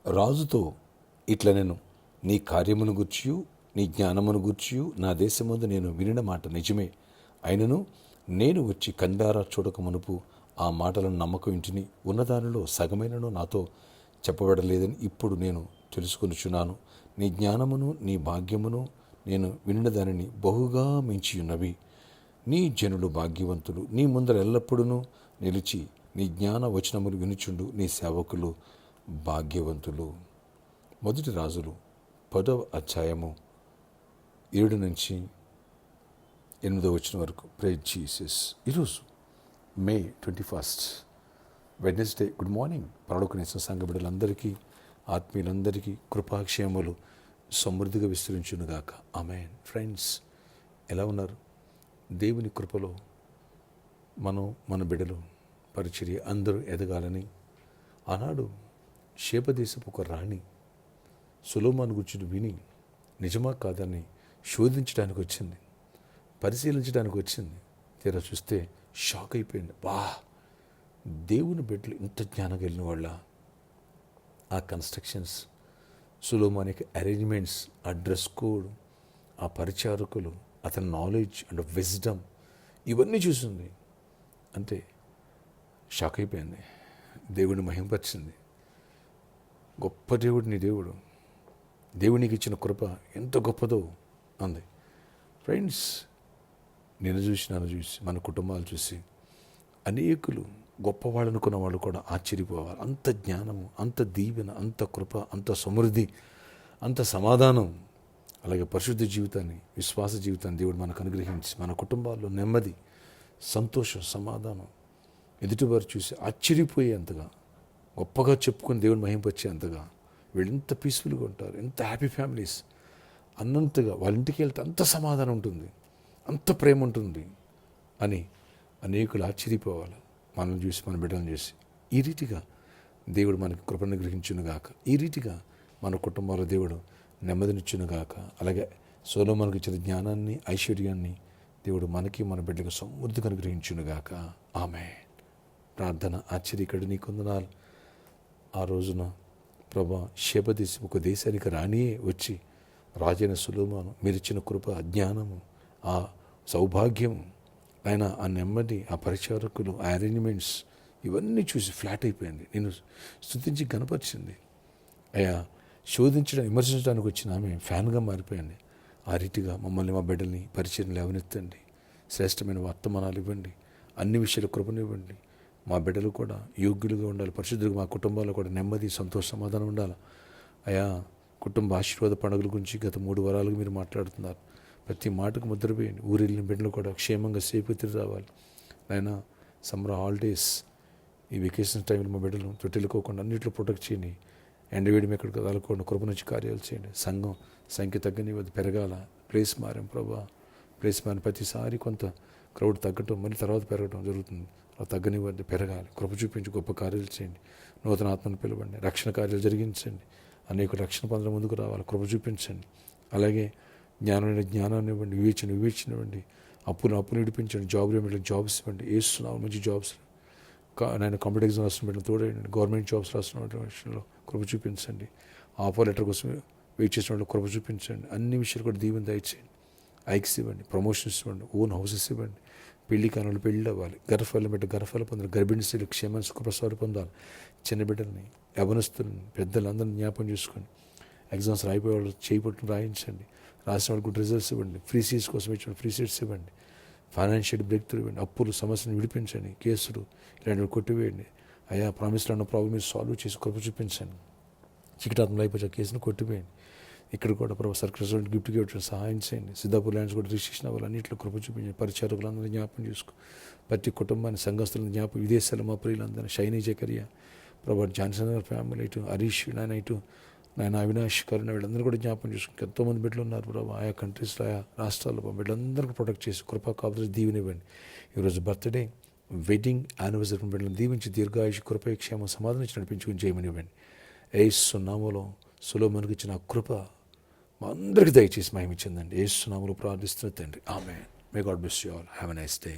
రాజుతో ఇట్లా నేను నీ కార్యమును గూర్చియు నీ జ్ఞానమును గూర్చియు నా దేశమందు నేను వినిన మాట నిజమే, అయినను నేను వచ్చి కందారా చూడక మునుపు ఆ మాటలను నమ్మకం ఇంటిని ఉన్నదానిలో సగమైనను నాతో చెప్పబడలేదని ఇప్పుడు నేను తెలుసుకొనుచున్నాను. నీ జ్ఞానమును నీ భాగ్యమును నేను వినిన దానిని బహుగా మించియున్నవి. నీ జనులు భాగ్యవంతులు, నీ ముందర ఎల్లప్పుడూ నిలిచి నీ జ్ఞాన వచనములు వినుచుండు నీ సేవకులు భాగ్యవంతులు. మొదటి రాజులు 10వ అధ్యాయము 7 నుంచి 8వ వచనం వరకు. Praise Jesus. ఈరోజు మే 21 వెడ్నెస్డే. Good morning. పరలోకనేసిన సంఘ బిడ్డలందరికీ, ఆత్మీయులందరికీ కృపాక్షేమములు సమృద్ధిగా విస్తరించునుగాక. ఆమేన్. ఫ్రెండ్స్, ఎలా ఉన్నారు? దేవుని కృపలో మన బిడ్డలు పరిచర్య అందరూ ఎదగాలని ఆనాడు శేబదేశపు ఒక రాణి సొలొమోను గురించి విని నిజమా కాదని శోధించడానికి వచ్చింది, పరిశీలించడానికి వచ్చింది. తీరా చూస్తే షాక్ అయిపోయింది. దేవుని బిడ్డలు ఇంత జ్ఞానం కలిగిన వాళ్ళ. ఆ కన్స్ట్రక్షన్స్, సొలొమోనికి అరేంజ్మెంట్స్, ఆ డ్రెస్ కోడ్, ఆ పరిచారకులు, అతని నాలెడ్జ్ అండ్ విజ్డమ్, ఇవన్నీ చూసింది. అంటే షాక్ అయిపోయింది. దేవుడిని మహింపరిచింది. గొప్ప దేవుడు నీ దేవుడు, దేవునికి ఇచ్చిన కృప ఎంత గొప్పదో అంది. ఫ్రెండ్స్, నన్ను చూసి మన కుటుంబాలు చూసి అనేకులు గొప్పవాళ్ళు అనుకున్న వాళ్ళు కూడా ఆశ్చర్యపోవాలి. అంత జ్ఞానము, అంత దీవెన, అంత కృప, అంత సమృద్ధి, అంత సమాధానం, అలాగే పరిశుద్ధ జీవితాన్ని, విశ్వాస జీవితాన్ని దేవుడు మనకు అనుగ్రహించి మన కుటుంబాల్లో నెమ్మది, సంతోషం, సమాధానం ఎదుటివారు చూసి ఆశ్చర్యపోయేంతగా, గొప్పగా చెప్పుకొని దేవుని మహింపరిచేంతగా వీళ్ళు ఎంత పీస్ఫుల్గా ఉంటారు, ఎంత హ్యాపీ ఫ్యామిలీస్ అన్నంతగా వాళ్ళ ఇంటికి వెళ్తే అంత సమాధానం ఉంటుంది, అంత ప్రేమ ఉంటుంది అని అనేకులు ఆశ్చర్యపోవాలి. మనల్ని చూసి, మన బిడ్డలను చూసి. ఈ రీతిగా దేవుడు మనకి కృపను గ్రహించునుగాక. ఈ రీతిగా మన కుటుంబాల దేవుడు నెమ్మదినిచ్చునుగాక. అలాగే సొలొమోనుకు ఇచ్చిన జ్ఞానాన్ని, ఐశ్వర్యాన్ని దేవుడు మనకి, మన బిడ్డలకు సమృద్ధిగా అనుగ్రహించునుగాక. ఆమేన్. ప్రార్థన. ఆశ్చర్యకరుడు నీ కొందనాలు. ఆ రోజున ప్రభా, శేబదేశం ఒక దేశానికి రానియే వచ్చి రాజైన సొలొమోను మీరిచ్చిన కృప, జ్ఞానము, ఆ సౌభాగ్యము, ఆయన ఆ నెమ్మది, ఆ పరిచారకులు, ఆ అరేంజ్మెంట్స్, ఇవన్నీ చూసి ఫ్లాట్ అయిపోయింది. నేను స్తుతించి గణపరిచింది. అయ్యా, శోధించడం, విమర్శించడానికి వచ్చిన ఆమె ఫ్యాన్గా మారిపోయింది. ఆ రీతిగా మమ్మల్ని, మా బిడ్డల్ని పరిచయం లేవనెత్తండి. శ్రేష్టమైన వర్తమానాలు ఇవ్వండి. అన్ని విషయాల కృపనివ్వండి. మా బిడ్డలు కూడా యోగ్యులుగా ఉండాలి, పరిశుద్ధులుగా. మా కుటుంబాల్లో కూడా నెమ్మది, సంతోష, సమాధానం ఉండాలి. అయా, కుటుంబ ఆశీర్వాద పండుగల గురించి గత 3 వారాలుగా మీరు మాట్లాడుతున్నారు. ప్రతి మాటకు ముద్ర వేయండి. ఊరెళ్ళిన బిడ్డలు కూడా క్షేమంగా సేఫ్గా తిరిగి రావాలి. నాయన, సమ్మర్ హాలిడేస్, ఈ వెకేషన్ టైంలో మా బిడ్డలు తొట్టిల్లుకోకుండా అన్నింటిలో ప్రొటెక్ట్ చేయండి. ఎండవేయడం ఎక్కడికి తగలకుండా కృప నుంచి కార్యాలు చేయండి. సంఘం సంఖ్య తగ్గనివ్వదు, పెరగాల. ప్లేస్ మారాం ప్రభా. ప్లేస్ మారిన ప్రతిసారి కొంత క్రౌడ్ తగ్గటం, మళ్ళీ తర్వాత పెరగడం జరుగుతుంది. అలా తగ్గనివ్వద్దు, పెరగాలి. కృప చూపించి గొప్ప కార్యాలు చేయండి. నూతన ఆత్మను పిలవండి. రక్షణ కార్యాలు జరిగించండి. అనేక రక్షణ పొందడం ముందుకు రావాలి. కృప చూపించండి. అలాగే జ్ఞానాన్ని ఇవ్వండి, వివేచన ఇవ్వండి. అప్పులు విడిపించండి. జాబ్స్ ఇవ్వండి. ఏస్తున్నావు మంచి జాబ్స్. నేను కంప్యూటర్ ఎగ్జామ్ రాస్తున్న తోడేయండి. గవర్నమెంట్ జాబ్స్ రాస్తున్న విషయంలో కృప చూపించండి. ఆఫర్ లెటర్ కోసం వెయిట్ చేసిన వాళ్ళు కృప చూపించండి. అన్ని విషయాలు కూడా దీవెన దయచేయండి. ఐక్స్ ఇవ్వండి, ప్రమోషన్స్ ఇవ్వండి, ఓన్ హౌసెస్ ఇవ్వండి. పెళ్లి కానులు పెళ్ళి అవ్వాలి. గర్భఫలం పెట్టి గర్భఫలం పొందాలి. గర్భిణీ స్త్రీలు క్షేమ సుఖప్రసవాలు పొందాలి. చిన్న బిడ్డల్ని, యవనస్తులని, పెద్దలందరినీ జ్ఞాపకం చేసుకోండి. ఎగ్జామ్స్ రాయిపోయే వాళ్ళు చేయబట్టును రాయించండి. రాసిన వాళ్ళకి గుడ్ రిజల్ట్స్ ఇవ్వండి. ఫ్రీ సీట్స్ కోసం ఇచ్చిన ఫ్రీ సీట్స్ ఇవ్వండి. ఫైనాన్షియల్ బ్రేక్ త్రూ ఇవ్వండి. అప్పులు, సమస్యను విడిపించండి. కేసులు ఇలాంటివి కొట్టివేయండి. అయ్యా, ప్రామిస్లో ఉన్న ప్రాబ్లం మీరు సాల్వ్ చేసి కృప చూపించండి. చీకటాత్మలు అయిపోయి కేసును కొట్టివేయండి. ఇక్కడ కూడా ప్రభు సర్కిల్స్ గిఫ్ట్గా ఇవ్వడం సహాయం చేయండి. సిద్ధాపూర్ ల్యాండ్స్ కూడా రిజిస్ట్రేషన్ అవ్వాలి. అన్నింటిలో కృప చూపించండి. పరిచారకులందరినీ జ్ఞాపకం చేసుకో. ప్రతి కుటుంబాన్ని, సంఘస్థులను జ్ఞాపకం. విదేశాల మా ప్రియులందరూ, షైనీ జకరియా, ప్రభు జాన్సన్ గారి ఫ్యామిలీ, ఇటు హరీష్, నాయన అవినాష్, కరుణ, వీళ్ళందరూ కూడా జ్ఞాపకం చేసుకుని ఎంతోమంది బిడ్డలు ఉన్నారు ప్రభు. ఆయా కంట్రీస్లో, ఆయా రాష్ట్రాల్లో బిడ్డలందరికీ ప్రొటెక్ట్ చేసి కృపా కాపుదల దీవెనివ్వండి. ఈరోజు బర్త్డే, వెడ్డింగ్ యానివర్సరీ బిడ్డలను దీవించి దీర్ఘాయుషి, కృప, క్షేమ, సమాధానం ఇచ్చి నడిపించుకుని చేయమనివ్వండి. యేసు నామములో సొలొమోనుకు ఇచ్చిన కృప మా అందరికీ దయచేసి మహిమ ఇచ్చిందండి. యేసు నామములో ప్రార్థిస్తున్న తండ్రి. ఆమేన్. May God bless you all. Have a nice day.